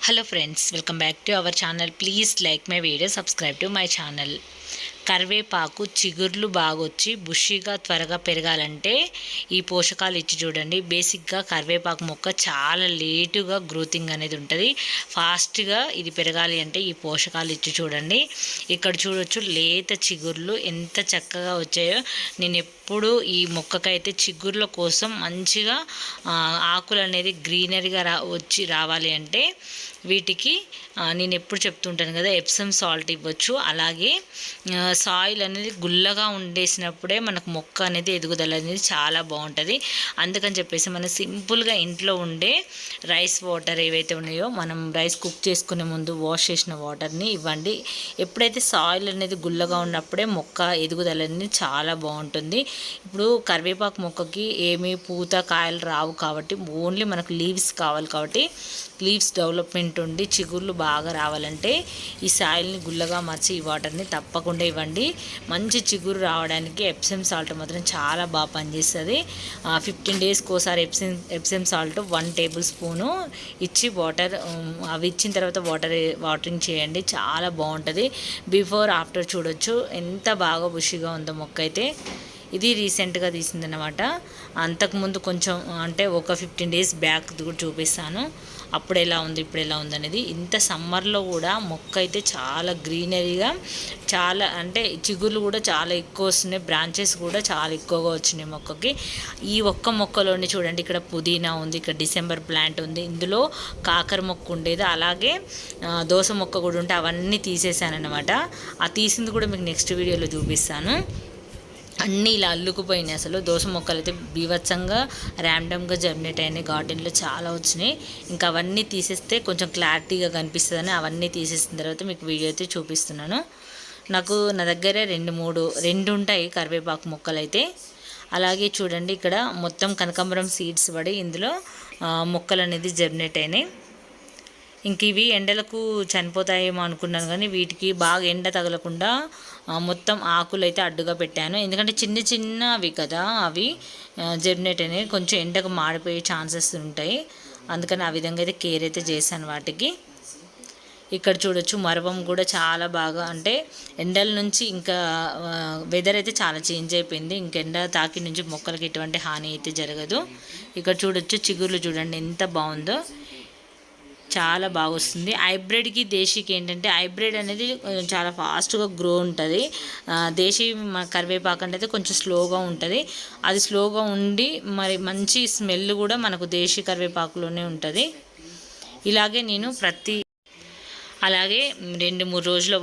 Hello friends, welcome back to our channel. Please like my video, subscribe to my channel. కరివేపాకు చిగుర్లు బాగొచ్చి బుషిగా త్వరగా పెరగాలంటే ఈ పోషకాలు ఇచ్చి చూడండి. బేసిక్గా కరివేపాకు మొక్క చాలా లేటుగా గ్రోతింగ్ అనేది ఉంటుంది. ఫాస్ట్గా ఇది పెరగాలి అంటే ఈ పోషకాలు ఇచ్చి చూడండి. ఇక్కడ చూడొచ్చు లేత చిగుర్లు ఎంత చక్కగా వచ్చాయో. నేను ఎప్పుడు ఈ మొక్కకైతే చిగుర్ల కోసం మంచిగా ఆకులు అనేది గ్రీనరీగా రావాలి అంటే వీటికి నేను ఎప్పుడు చెప్తుంటాను కదా, ఎప్సమ్ సాల్ట్ ఇవ్వచ్చు. అలాగే సాయిల్ అనేది గుల్లగా ఉండేసినప్పుడే మనకు మొక్క అనేది ఎదుగుదల అనేది చాలా బాగుంటుంది. అందుకని చెప్పేసి మనం సింపుల్గా ఇంట్లో ఉండే రైస్ వాటర్ ఏవైతే ఉన్నాయో, మనం రైస్ కుక్ చేసుకునే ముందు వాష్ చేసిన వాటర్ని ఇవ్వండి. ఎప్పుడైతే సాయిల్ అనేది గుల్లగా ఉన్నప్పుడే మొక్క ఎదుగుదల అనేది చాలా బాగుంటుంది. ఇప్పుడు కరివేపాకు మొక్కకి ఏమీ పూత కాయలు రావు కాబట్టి ఓన్లీ మనకు లీవ్స్ కావాలి. కాబట్టి లీవ్స్ డెవలప్మెంట్ ఉండి చిగుర్లు బాగా రావాలంటే ఈ సాయిల్ని గుల్లగా మార్చి ఈ వాటర్ని తప్పకుండా ఇవ్వండి. మంచి చిగురు రావడానికి ఎప్సమ్ సాల్ట్ మాత్రం చాలా బాగా పనిచేస్తుంది. 15 డేస్కి ఒకసారి ఎప్సమ్ సాల్ట్ 1 టేబుల్ స్పూను ఇచ్చి అవి ఇచ్చిన తర్వాత వాటరింగ్ చేయండి. చాలా బాగుంటుంది. బిఫోర్ ఆఫ్టర్ చూడొచ్చు ఎంత బాగా బుషిగా ఉందో మొక్క అయితే. ఇది రీసెంట్గా తీసిందనమాట. అంతకుముందు కొంచెం అంటే ఒక 15 డేస్ బ్యాక్ కూడా చూపిస్తాను. అప్పుడు ఎలా ఉంది ఇప్పుడు ఎలా ఉంది అనేది. ఇంత సమ్మర్లో కూడా మొక్క అయితే చాలా గ్రీనరీగా, చాలా అంటే చిగుర్లు కూడా చాలా ఎక్కువ వస్తున్నాయి. బ్రాంచెస్ కూడా చాలా ఎక్కువగా వచ్చినాయి మొక్కకి. ఈ ఒక్క మొక్కలోని చూడండి, ఇక్కడ పుదీనా ఉంది, ఇక్కడ డిసెంబర్ ప్లాంట్ ఉంది, ఇందులో కాకర మొక్క ఉండేది, అలాగే దోస మొక్క కూడా ఉంటే అవన్నీ తీసేసాను అనమాట. ఆ తీసింది కూడా మీకు నెక్స్ట్ వీడియోలో చూపిస్తాను. అన్నీ ఇలా అల్లుకుపోయినాయి. అసలు దోస మొక్కలు అయితే బీభత్సంగా ర్యాండమ్గా జర్మినేట్ అయినాయి. గార్డెన్లో చాలా వచ్చినాయి. ఇంకా అవన్నీ తీసేస్తే కొంచెం క్లారిటీగా కనిపిస్తుందని అవన్నీ తీసేసిన తర్వాత మీకు వీడియో అయితే చూపిస్తున్నాను. నా దగ్గర రెండు ఉంటాయి కరివేపాకు మొక్కలు అయితే. అలాగే చూడండి, ఇక్కడ మొత్తం కనకాంబరం సీడ్స్ పడి ఇందులో మొక్కలు అనేది జర్మినేట్ అయినాయి. ఇంక ఇవి ఎండలకు చనిపోతాయేమో అనుకున్నాను, కానీ వీటికి బాగా ఎండ తగలకుండా మొత్తం ఆకులు అయితే అడ్డుగా పెట్టాను. ఎందుకంటే చిన్నవి కదా, అవి జర్మినేట్ అనేవి కొంచెం ఎండకు మాడిపోయే ఛాన్సెస్ ఉంటాయి. అందుకని ఆ విధంగా అయితే కేర్ అయితే చేశాను వాటికి. ఇక్కడ చూడొచ్చు, మరవం కూడా చాలా బాగా, అంటే ఎండల నుంచి ఇంకా వెదర్ అయితే చాలా చేంజ్ అయిపోయింది. ఇంక ఎండ తాకి నుంచి మొక్కలకి ఎటువంటి హాని అయితే జరగదు. ఇక్కడ చూడొచ్చు, చిగుర్లు చూడండి ఎంత బాగుందో, చాలా బాగా వస్తుంది. హైబ్రిడ్కి దేశీకి ఏంటంటే, హైబ్రిడ్ అనేది చాలా ఫాస్ట్గా గ్రో ఉంటుంది. దేశీ కరివేపాకు అనేది కొంచెం స్లోగా ఉంటుంది. అది స్లోగా ఉండి మరి మంచి స్మెల్ కూడా మనకు దేశీ కరివేపాకులోనే ఉంటుంది. ఇలాగే నేను అలాగే 2-3 రోజుల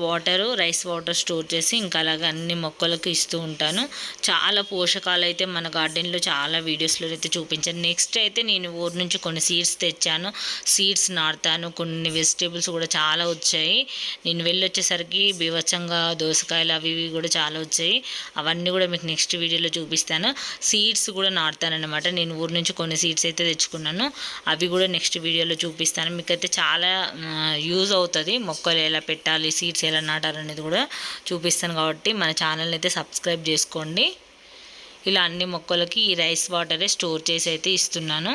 రైస్ వాటర్ స్టోర్ చేసి ఇంకా అలాగే అన్ని మొక్కలకు ఇస్తూ ఉంటాను. చాలా పోషకాలు అయితే మన గార్డెన్లో చాలా వీడియోస్లో అయితే చూపించాను. నెక్స్ట్ అయితే నేను ఊరు నుంచి కొన్ని సీడ్స్ తెచ్చాను. సీడ్స్ నాటుతాను. కొన్ని వెజిటేబుల్స్ కూడా చాలా వచ్చాయి. నేను వెళ్ళొచ్చేసరికి బీభత్సంగా దోసకాయలు అవి ఇవి కూడా చాలా వచ్చాయి. అవన్నీ కూడా మీకు నెక్స్ట్ వీడియోలో చూపిస్తాను. సీడ్స్ కూడా నాటుతానమాట. నేను ఊరు నుంచి కొన్ని సీడ్స్ అయితే తెచ్చుకున్నాను. అవి కూడా నెక్స్ట్ వీడియోలో చూపిస్తాను. మీకైతే చాలా యూజ్ అవుతుంది. మొక్కలు ఎలా పెట్టాలి, సీడ్స్ ఎలా నాటాలనేది కూడా చూపిస్తాను. కాబట్టి మన ఛానల్ని అయితే సబ్స్క్రైబ్ చేసుకోండి. ఇలా అన్ని మొక్కలకి ఈ రైస్ వాటరే స్టోర్ చేసి అయితే ఇస్తున్నాను.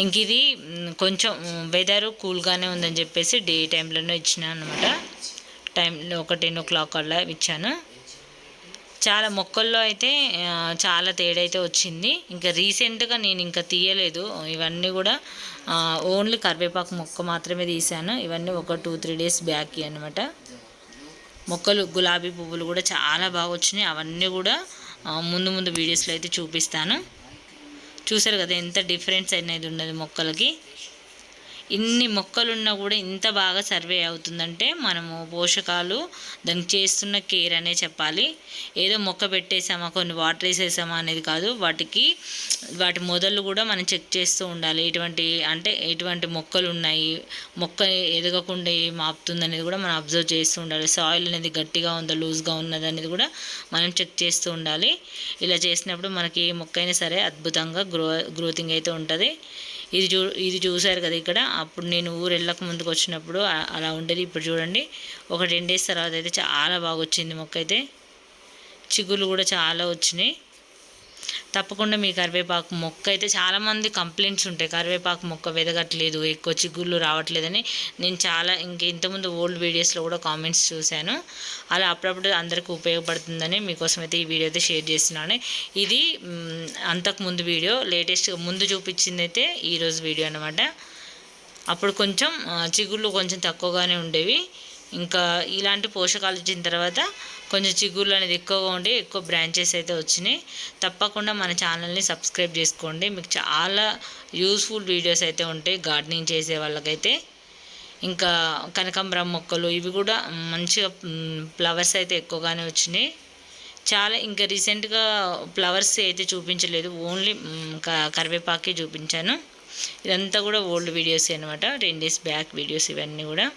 ఇంక ఇది కొంచెం వెదర్ కూల్గానే ఉందని చెప్పేసి డే టైంలోనే ఇచ్చినాను అనమాట. టైంలో ఒక 10 o'clock అలా ఇచ్చాను. చాలా మొక్కల్లో అయితే చాలా తేడా అయితే వచ్చింది. ఇంకా రీసెంట్గా నేను ఇంకా తీయలేదు. ఇవన్నీ కూడా ఓన్లీ కరివేపాకు మొక్క మాత్రమే తీసాను. ఇవన్నీ ఒక 2-3 డేస్ బ్యాక్ అనమాట. మొక్కలు గులాబీ పువ్వులు కూడా చాలా బాగా వచ్చినాయి. అవన్నీ కూడా ముందు వీడియోస్లో అయితే చూపిస్తాను. చూసారు కదా ఎంత డిఫరెన్స్ అనేది ఉన్నది మొక్కలకి. ఇన్ని మొక్కలున్నా కూడా ఇంత బాగా సర్వే అవుతుందంటే మనము పోషకాలు దానికి చేస్తున్న కేర్ అనే చెప్పాలి. ఏదో మొక్క పెట్టేసామా, కొన్ని వాటర్ వేసేసామా అనేది కాదు. వాటి మొదలు కూడా మనం చెక్ చేస్తూ ఉండాలి. ఎటువంటి మొక్కలు ఉన్నాయి, మొక్క ఎదగకుండా ఏం ఆపుతుంది అనేది కూడా మనం అబ్జర్వ్ చేస్తూ ఉండాలి. సాయిల్ అనేది గట్టిగా ఉందా, లూజ్గా ఉన్నది అనేది కూడా మనం చెక్ చేస్తూ ఉండాలి. ఇలా చేసినప్పుడు మనకి ఏ మొక్క అయినా సరే అద్భుతంగా గ్రోతింగ్ అయితే ఉంటుంది. ఇది చూసారు కదా ఇక్కడ. అప్పుడు నేను ఊరు వెళ్ళక ముందుకు వచ్చినప్పుడు అలా ఉండేది. ఇప్పుడు చూడండి, ఒక 10 డేస్ తర్వాత అయితే చాలా బాగా వచ్చింది మొక్క అయితే. చిగుళ్ళు కూడా చాలా వచ్చినాయి. తప్పకుండా మీ కరివేపాకు మొక్క అయితే చాలామంది కంప్లైంట్స్ ఉంటాయి, కరివేపాకు మొక్క వెదగట్లేదు, ఎక్కువ చిగుళ్ళు రావట్లేదని. నేను చాలా ఇంతకుముందు ఓల్డ్ వీడియోస్లో కూడా కామెంట్స్ చూశాను. అలా అప్పుడప్పుడు అందరికీ ఉపయోగపడుతుందని మీకోసం అయితే ఈ వీడియో అయితే షేర్ చేస్తున్నాను. ఇది అంతకుముందు వీడియో, లేటెస్ట్గా ముందు చూపించింది అయితే ఈరోజు వీడియో అనమాట. అప్పుడు కొంచెం చిగుళ్ళు కొంచెం తక్కువగానే ఉండేవి. ఇంకా ఇలాంటి పోషకాలు ఇచ్చిన తర్వాత కొంచెం చిగుళ్ళు అనేది ఎక్కువగా ఉండి ఎక్కువ బ్రాంచెస్ అయితే వచ్చినాయి. తప్పకుండా మన ఛానల్ని సబ్స్క్రైబ్ చేసుకోండి, మీకు చాలా యూస్ఫుల్ వీడియోస్ అయితే ఉంటాయి గార్డెనింగ్ చేసే వాళ్ళకైతే. ఇంకా కనకాంబరం మొక్కలు ఇవి కూడా మంచిగా ఫ్లవర్స్ అయితే ఎక్కువగానే వచ్చినాయి చాలా. ఇంకా రీసెంట్గా ఫ్లవర్స్ అయితే చూపించలేదు, ఓన్లీ కరివేపాకే చూపించాను. ఇదంతా కూడా ఓల్డ్ వీడియోస్ అనమాట, 10 days బ్యాక్ వీడియోస్ ఇవన్నీ కూడా.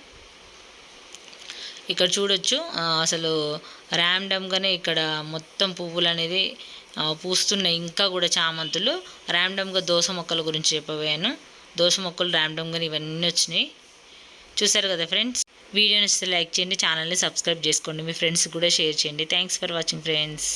ఇక్కడ చూడొచ్చు అసలు ర్యాండమ్గానే ఇక్కడ మొత్తం పువ్వులు అనేది పూస్తున్నాయి. ఇంకా కూడా చామంతులు ర్యాండమ్గా దోస మొక్కల గురించి చెప్పబోయాను. దోస మొక్కలు ర్యాండమ్గానే ఇవన్నీ వచ్చినాయి. చూసారు కదా ఫ్రెండ్స్, వీడియో నచ్చితే లైక్ చేయండి, ఛానల్ని సబ్స్క్రైబ్ చేసుకోండి, మీ ఫ్రెండ్స్ కూడా షేర్ చేయండి. Thanks for watching friends.